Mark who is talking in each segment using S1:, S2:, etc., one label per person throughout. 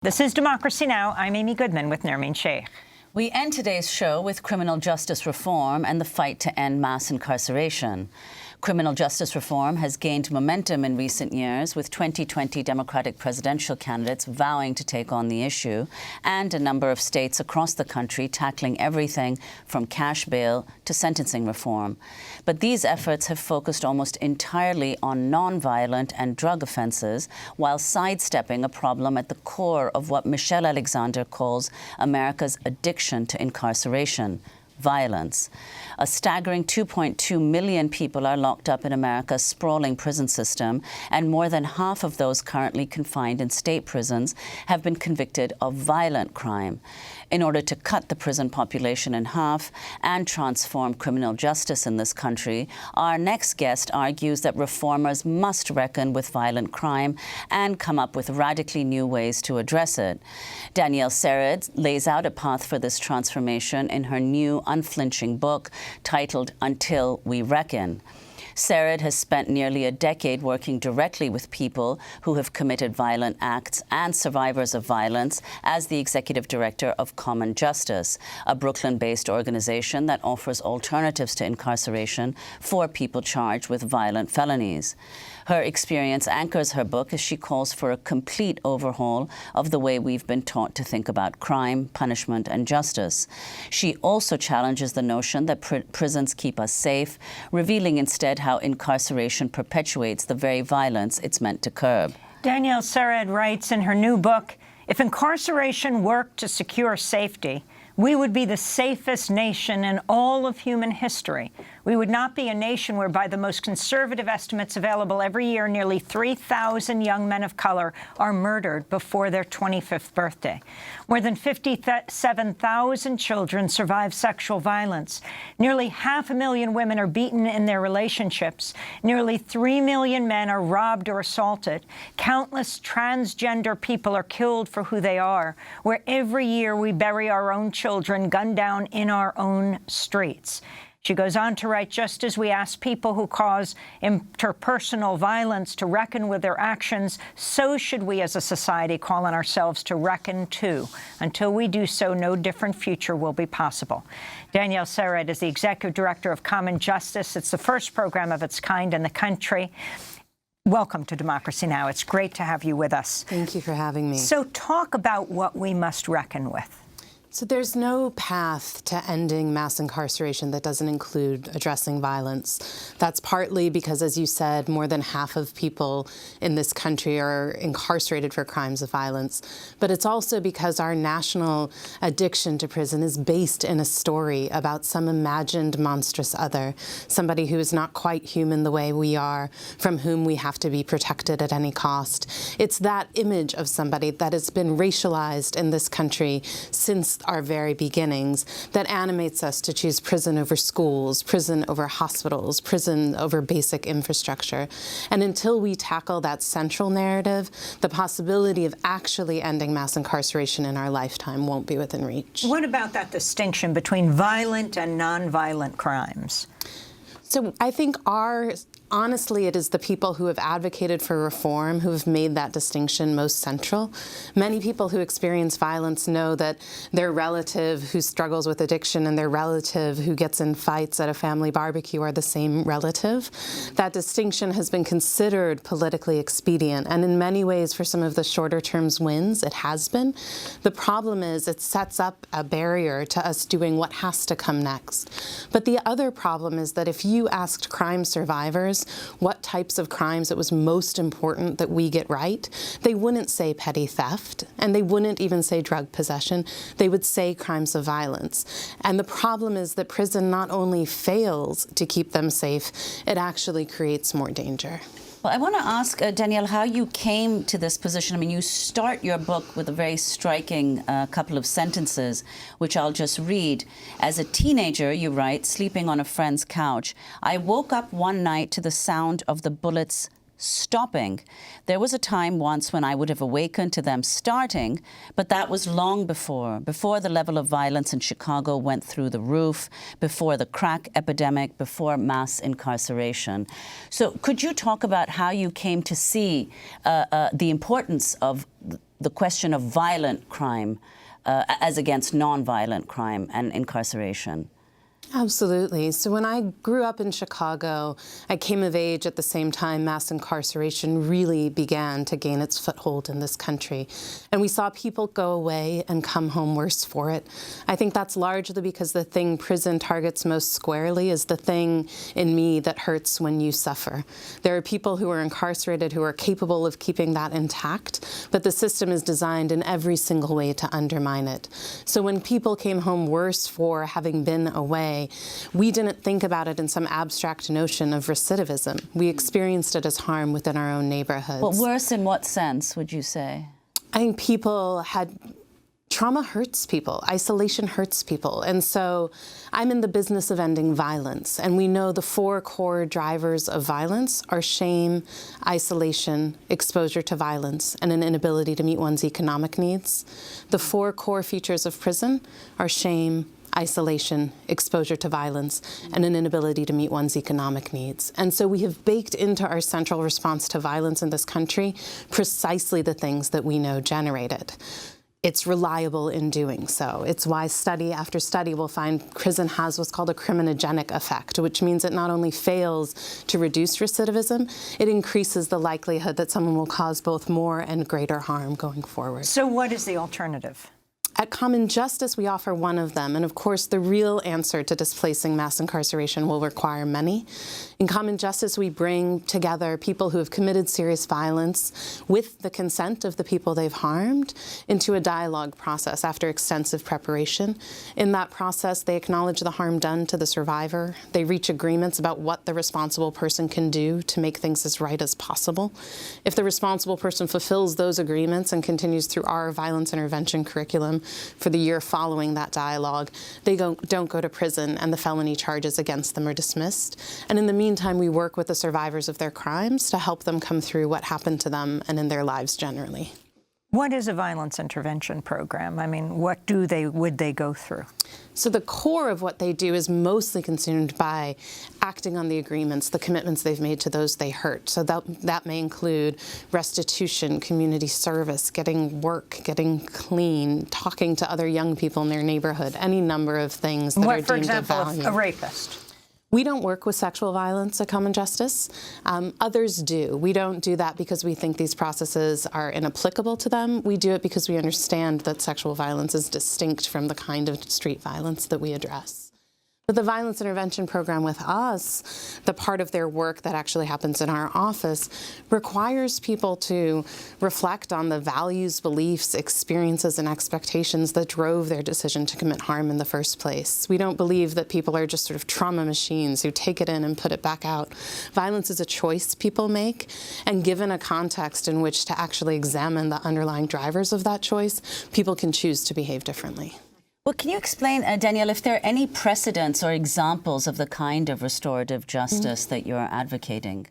S1: This is Democracy Now! I'm Amy Goodman with Nermeen Sheikh.
S2: We end today's show with criminal justice reform and the fight to end mass incarceration. Criminal justice reform has gained momentum in recent years, with 2020 Democratic presidential candidates vowing to take on the issue, and a number of states across the country tackling everything from cash bail to sentencing reform. But these efforts have focused almost entirely on non-violent and drug offenses, while sidestepping a problem at the core of what Michelle Alexander calls America's addiction to incarceration: violence. A staggering 2.2 million people are locked up in America's sprawling prison system, and more than half of those currently confined in state prisons have been convicted of violent crime. In order to cut the prison population in half and transform criminal justice in this country, our next guest argues that reformers must reckon with violent crime and come up with radically new ways to address it. Danielle Sered lays out a path for this transformation in her new unflinching book titled Until We Reckon. Sered has spent nearly a decade working directly with people who have committed violent acts and survivors of violence as the executive director of Common Justice, a Brooklyn-based organization that offers alternatives to incarceration for people charged with violent felonies. Her experience anchors her book as she calls for a complete overhaul of the way we've been taught to think about crime, punishment, and justice. She also challenges the notion that prisons keep us safe, revealing instead how incarceration perpetuates the very violence it's meant to curb.
S1: Danielle Sered writes in her new book, "If incarceration worked to secure safety, we would be the safest nation in all of human history. We would not be a nation where, by the most conservative estimates available every year, nearly 3,000 young men of color are murdered before their 25th birthday. More than 57,000 children survive sexual violence. Nearly 500,000 women are beaten in their relationships. Nearly 3 million men are robbed or assaulted. Countless transgender people are killed for who they are, where every year we bury our own children gunned down in our own streets." She goes on to write, "Just as we ask people who cause interpersonal violence to reckon with their actions, so should we as a society call on ourselves to reckon too. Until we do so, no different future will be possible." Danielle Sered is the executive director of Common Justice. It's the first program of its kind in the country. Welcome to Democracy Now! It's great to have you with us.
S3: Thank you for having me.
S1: So talk about what we must reckon with.
S3: So there's no path to ending mass incarceration that doesn't include addressing violence. That's partly because, as you said, more than half of people in this country are incarcerated for crimes of violence. But it's also because our national addiction to prison is based in a story about some imagined monstrous other, somebody who is not quite human the way we are, from whom we have to be protected at any cost. It's that image of somebody that has been racialized in this country since our very beginnings that animates us to choose prison over schools, prison over hospitals, prison over basic infrastructure. And until we tackle that central narrative, the possibility of actually ending mass incarceration in our lifetime won't be within reach.
S1: What about that distinction between violent and nonviolent crimes?
S3: So I think honestly, it is the people who have advocated for reform who have made that distinction most central. Many people who experience violence know that their relative who struggles with addiction and their relative who gets in fights at a family barbecue are the same relative. That distinction has been considered politically expedient, and in many ways, for some of the shorter term wins, it has been. The problem is it sets up a barrier to us doing what has to come next. But the other problem is that if you asked crime survivors what types of crimes it was most important that we get right, they wouldn't say petty theft, and they wouldn't even say drug possession. They would say crimes of violence. And the problem is that prison not only fails to keep them safe, it actually creates more danger.
S2: Well, I want to ask, Danielle, how you came to this position. I mean, you start your book with a very striking couple of sentences, which I'll just read. As a teenager, you write, sleeping on a friend's couch, I woke up one night to the sound of the bullets stopping. There was a time once when I would have awakened to them starting, but that was long before the level of violence in Chicago went through the roof, before the crack epidemic, before mass incarceration. So could you talk about how you came to see the importance of the question of violent crime as against nonviolent crime and incarceration?
S3: Absolutely. So when I grew up in Chicago, I came of age at the same time mass incarceration really began to gain its foothold in this country. And we saw people go away and come home worse for it. I think that's largely because the thing prison targets most squarely is the thing in me that hurts when you suffer. There are people who are incarcerated who are capable of keeping that intact, but the system is designed in every single way to undermine it. So when people came home worse for having been away, we didn't think about it in some abstract notion of recidivism. We experienced it as harm within our own neighborhoods.
S2: But worse in what sense, would you say?
S3: I think people had... Trauma hurts people. Isolation hurts people. And so I'm in the business of ending violence. And we know the 4 core drivers of violence are shame, isolation, exposure to violence, and an inability to meet one's economic needs. The 4 core features of prison are shame, isolation, exposure to violence, and an inability to meet one's economic needs. And so we have baked into our central response to violence in this country precisely the things that we know generate it. It's reliable in doing so. It's why study after study will find prison has what's called a criminogenic effect, which means it not only fails to reduce recidivism, it increases the likelihood that someone will cause both more and greater harm going forward.
S1: So what is the alternative?
S3: At Common Justice, we offer one of them, and of course, the real answer to displacing mass incarceration will require many. In Common Justice, we bring together people who have committed serious violence with the consent of the people they've harmed into a dialogue process after extensive preparation. In that process, they acknowledge the harm done to the survivor. They reach agreements about what the responsible person can do to make things as right as possible. If the responsible person fulfills those agreements and continues through our violence intervention curriculum for the year following that dialogue, they don't go to prison and the felony charges against them are dismissed. And in the meantime, we work with the survivors of their crimes to help them come through what happened to them and in their lives generally.
S1: What is a violence intervention program? I mean, what would they go through?
S3: So the core of what they do is mostly consumed by acting on the agreements, the commitments they've made to those they hurt. So that may include restitution, community service, getting work, getting clean, talking to other young people in their neighborhood, any number of things that are deemed of value.
S1: For example, a rapist?
S3: We don't work with sexual violence at Common Justice. Others do. We don't do that because we think these processes are inapplicable to them. We do it because we understand that sexual violence is distinct from the kind of street violence that we address. But the violence intervention program with us, the part of their work that actually happens in our office, requires people to reflect on the values, beliefs, experiences, and expectations that drove their decision to commit harm in the first place. We don't believe that people are just sort of trauma machines who take it in and put it back out. Violence is a choice people make, and given a context in which to actually examine the underlying drivers of that choice, people can choose to behave differently.
S2: Well, can you explain, Danielle, if there are any precedents or examples of the kind of restorative justice that you're advocating?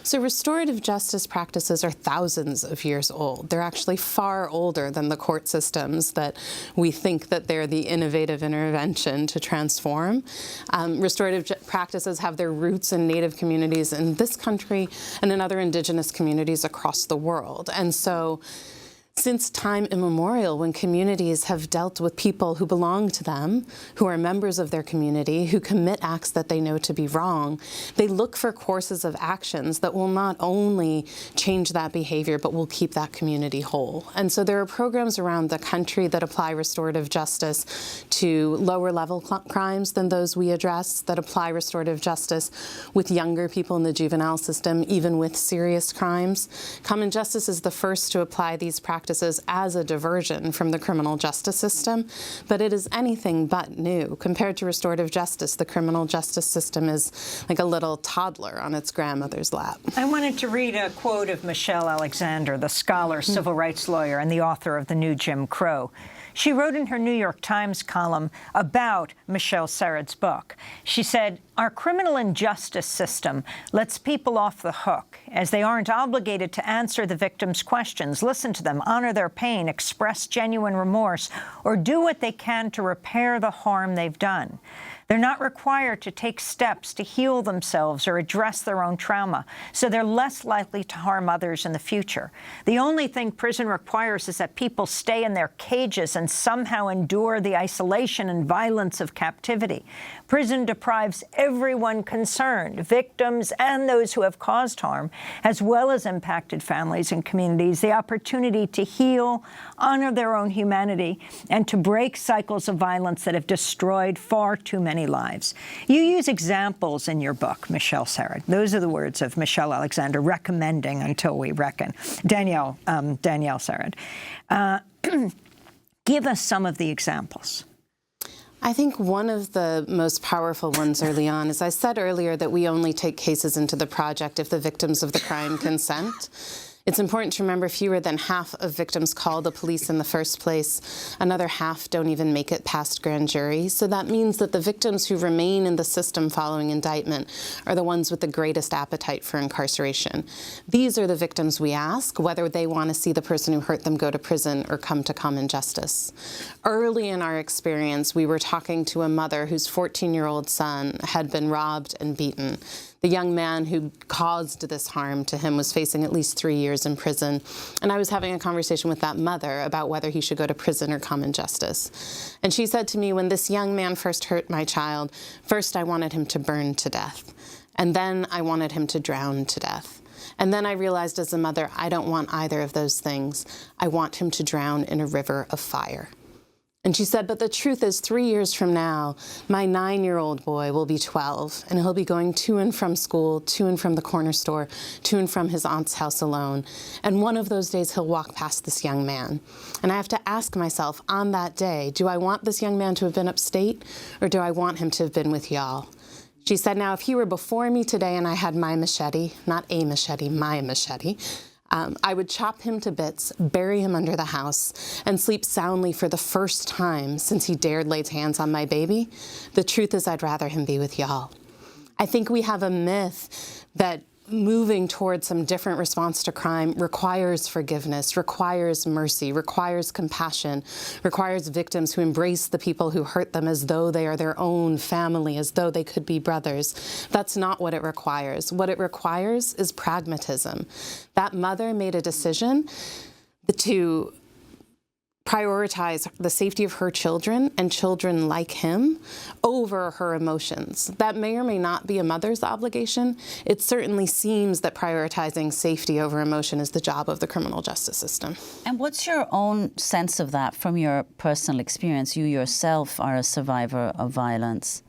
S3: So restorative justice practices are thousands of years old. They're actually far older than the court systems that we think that they're the innovative intervention to transform. Restorative practices have their roots in Native communities in this country and in other indigenous communities across the world. And so since time immemorial, when communities have dealt with people who belong to them, who are members of their community, who commit acts that they know to be wrong, they look for courses of actions that will not only change that behavior, but will keep that community whole. And so there are programs around the country that apply restorative justice to lower level crimes than those we address, that apply restorative justice with younger people in the juvenile system, even with serious crimes. Common Justice is the first to apply these practices as a diversion from the criminal justice system, but it is anything but new. Compared to restorative justice, the criminal justice system is like a little toddler on its grandmother's lap.
S1: I wanted to read a quote of Michelle Alexander, the scholar, civil rights lawyer, and the author of The New Jim Crow. She wrote in her New York Times column about Michelle Sered's book. She said, Our criminal injustice system lets people off the hook, as they aren't obligated to answer the victim's questions, listen to them, honor their pain, express genuine remorse, or do what they can to repair the harm they've done. They're not required to take steps to heal themselves or address their own trauma, so they're less likely to harm others in the future. The only thing prison requires is that people stay in their cages and somehow endure the isolation and violence of captivity. Prison deprives everyone concerned, victims and those who have caused harm, as well as impacted families and communities, the opportunity to heal, honor their own humanity, and to break cycles of violence that have destroyed far too many lives. You use examples in your book, Michelle Sered. Those are the words of Michelle Alexander, recommending until we reckon. Danielle Sered. Give us some of the examples.
S3: I think one of the most powerful ones early on is I said earlier that we only take cases into the project if the victims of the crime consent. It's important to remember fewer than half of victims call the police in the first place. Another half don't even make it past grand jury. So that means that the victims who remain in the system following indictment are the ones with the greatest appetite for incarceration. These are the victims we ask whether they want to see the person who hurt them go to prison or come to common justice. Early in our experience, we were talking to a mother whose 14-year-old son had been robbed and beaten. The young man who caused this harm to him was facing at least 3 years in prison. And I was having a conversation with that mother about whether he should go to prison or common justice. And she said to me, when this young man first hurt my child, first I wanted him to burn to death. And then I wanted him to drown to death. And then I realized as a mother, I don't want either of those things. I want him to drown in a river of fire. And she said, but the truth is 3 years from now, my 9-year-old boy will be 12, and he'll be going to and from school, to and from the corner store, to and from his aunt's house alone. And one of those days, he'll walk past this young man. And I have to ask myself on that day, do I want this young man to have been upstate, or do I want him to have been with y'all? She said, now, if he were before me today and I had my machete, not a machete, my machete, I would chop him to bits, bury him under the house, and sleep soundly for the first time since he dared lay hands on my baby. The truth is I'd rather him be with y'all. I think we have a myth that moving towards some different response to crime requires forgiveness, requires mercy, requires compassion, requires victims who embrace the people who hurt them as though they are their own family, as though they could be brothers. That's not what it requires. What it requires is pragmatism. That mother made a decision to prioritize the safety of her children and children like him over her emotions. That may or may not be a mother's obligation. It certainly seems that prioritizing safety over emotion is the job of the criminal justice system.
S2: And what's your own sense of that from your personal experience? You yourself are a survivor of violence.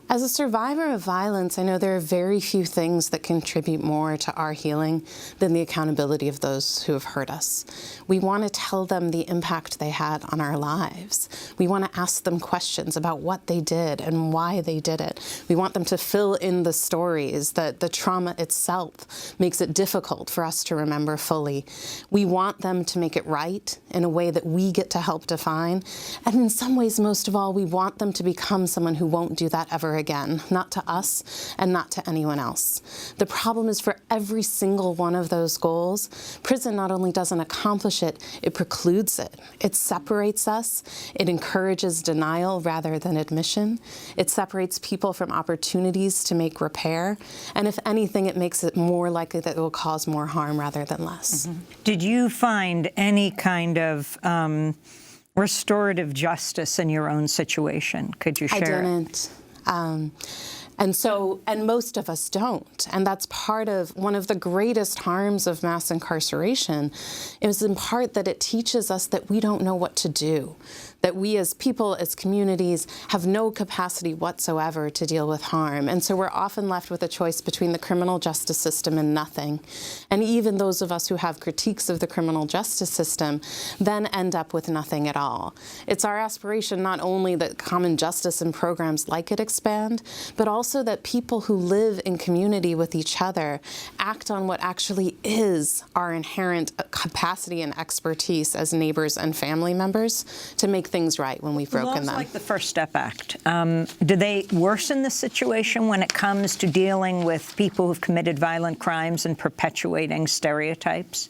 S3: As a survivor of violence, I know there are very few things that contribute more to our healing than the accountability of those who have hurt us. We want to tell them the impact they had on our lives. We want to ask them questions about what they did and why they did it. We want them to fill in the stories that the trauma itself makes it difficult for us to remember fully. We want them to make it right in a way that we get to help define. And in some ways, most of all, we want them to become someone who won't do that ever again, not to us and not to anyone else. The problem is for every single one of those goals, prison not only doesn't accomplish it, it precludes it. It separates us. It encourages denial rather than admission. It separates people from opportunities to make repair. And if anything, it makes it more likely that it will cause more harm rather than less. Mm-hmm.
S1: Did you find any kind of restorative justice in your own situation? Could you share?
S3: I didn't. And most of us don't. And that's part of one of the greatest harms of mass incarceration is in part that it teaches us that we don't know what to do, that we as people, as communities, have no capacity whatsoever to deal with harm. And so we're often left with a choice between the criminal justice system and nothing. And even those of us who have critiques of the criminal justice system then end up with nothing at all. It's our aspiration not only that common justice and programs like it expand, but also also that people who live in community with each other act on what actually is our inherent capacity and expertise as neighbors and family members to make things right when we've broken them.
S1: Like the First Step Act, do they worsen the situation when it comes to dealing with people who've committed violent crimes and perpetuating stereotypes?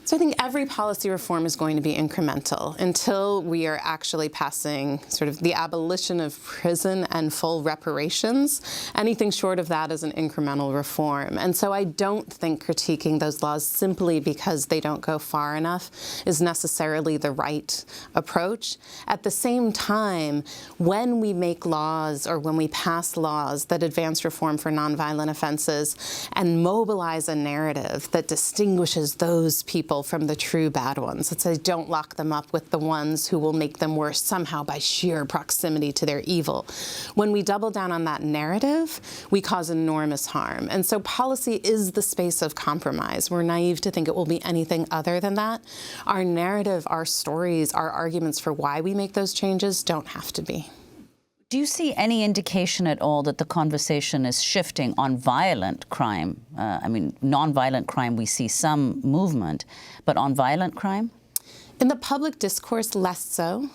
S3: So I think every policy reform is going to be incremental until we are actually passing sort of the abolition of prison and full reparations. Anything short of that is an incremental reform. And so I don't think critiquing those laws simply because they don't go far enough is necessarily the right approach. At the same time, when we make laws or when we pass laws that advance reform for nonviolent offenses and mobilize a narrative that distinguishes those people from the true bad ones, that says don't lock them up with the ones who will make them worse somehow by sheer proximity to their evil. When we double down on that narrative, we cause enormous harm. And so policy is the space of compromise. We're naive to think it will be anything other than that. Our narrative, our stories, our arguments for why we make those changes don't have to be.
S2: Do you see any indication at all that the conversation is shifting on violent crime? Nonviolent crime, we see some movement, but on violent crime?
S3: In the public discourse, less so.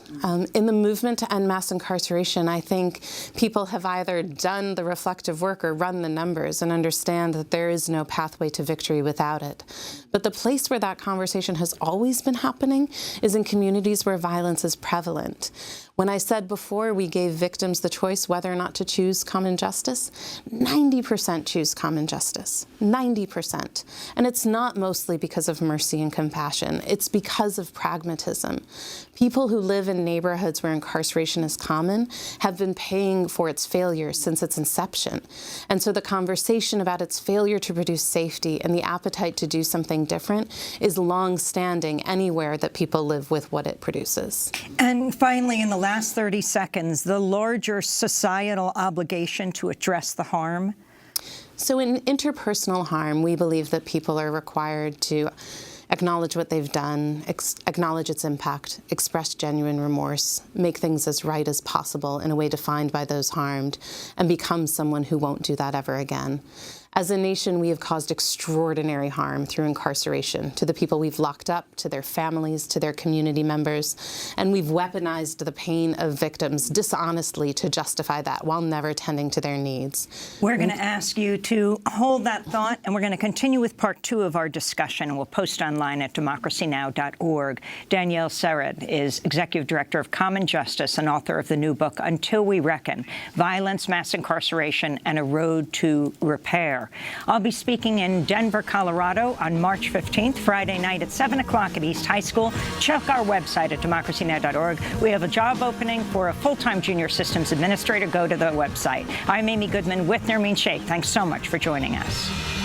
S3: In the movement to end mass incarceration, I think people have either done the reflective work or run the numbers and understand that there is no pathway to victory without it. But the place where that conversation has always been happening is in communities where violence is prevalent. When I said before we gave victims the choice whether or not to choose common justice, 90% choose common justice, 90%. And it's not mostly because of mercy and compassion, it's because of pragmatism. People who live in neighborhoods where incarceration is common have been paying for its failure since its inception. And so the conversation about its failure to produce safety and the appetite to do something different is long-standing anywhere that people live with what it produces.
S1: And finally, in the last 30 seconds, the larger societal obligation to address the harm?
S3: So in interpersonal harm, we believe that people are required to acknowledge what they've done, acknowledge its impact, express genuine remorse, make things as right as possible in a way defined by those harmed, and become someone who won't do that ever again. As a nation, we have caused extraordinary harm through incarceration to the people we've locked up, to their families, to their community members, and we've weaponized the pain of victims dishonestly to justify that while never tending to their needs.
S1: We're going to ask you to hold that thought, and we're going to continue with part 2 of our discussion, and we'll post online at democracynow.org. Danielle Sered is Executive Director of Common Justice and author of the new book, Until We Reckon, Violence, Mass Incarceration, and a Road to Repair. I'll be speaking in Denver, Colorado on March 15th, Friday night at 7 o'clock at East High School. Check our website at democracynow.org. We have a job opening for a full-time junior systems administrator. Go to the website. I'm Amy Goodman with Nermeen Sheikh. Thanks so much for joining us.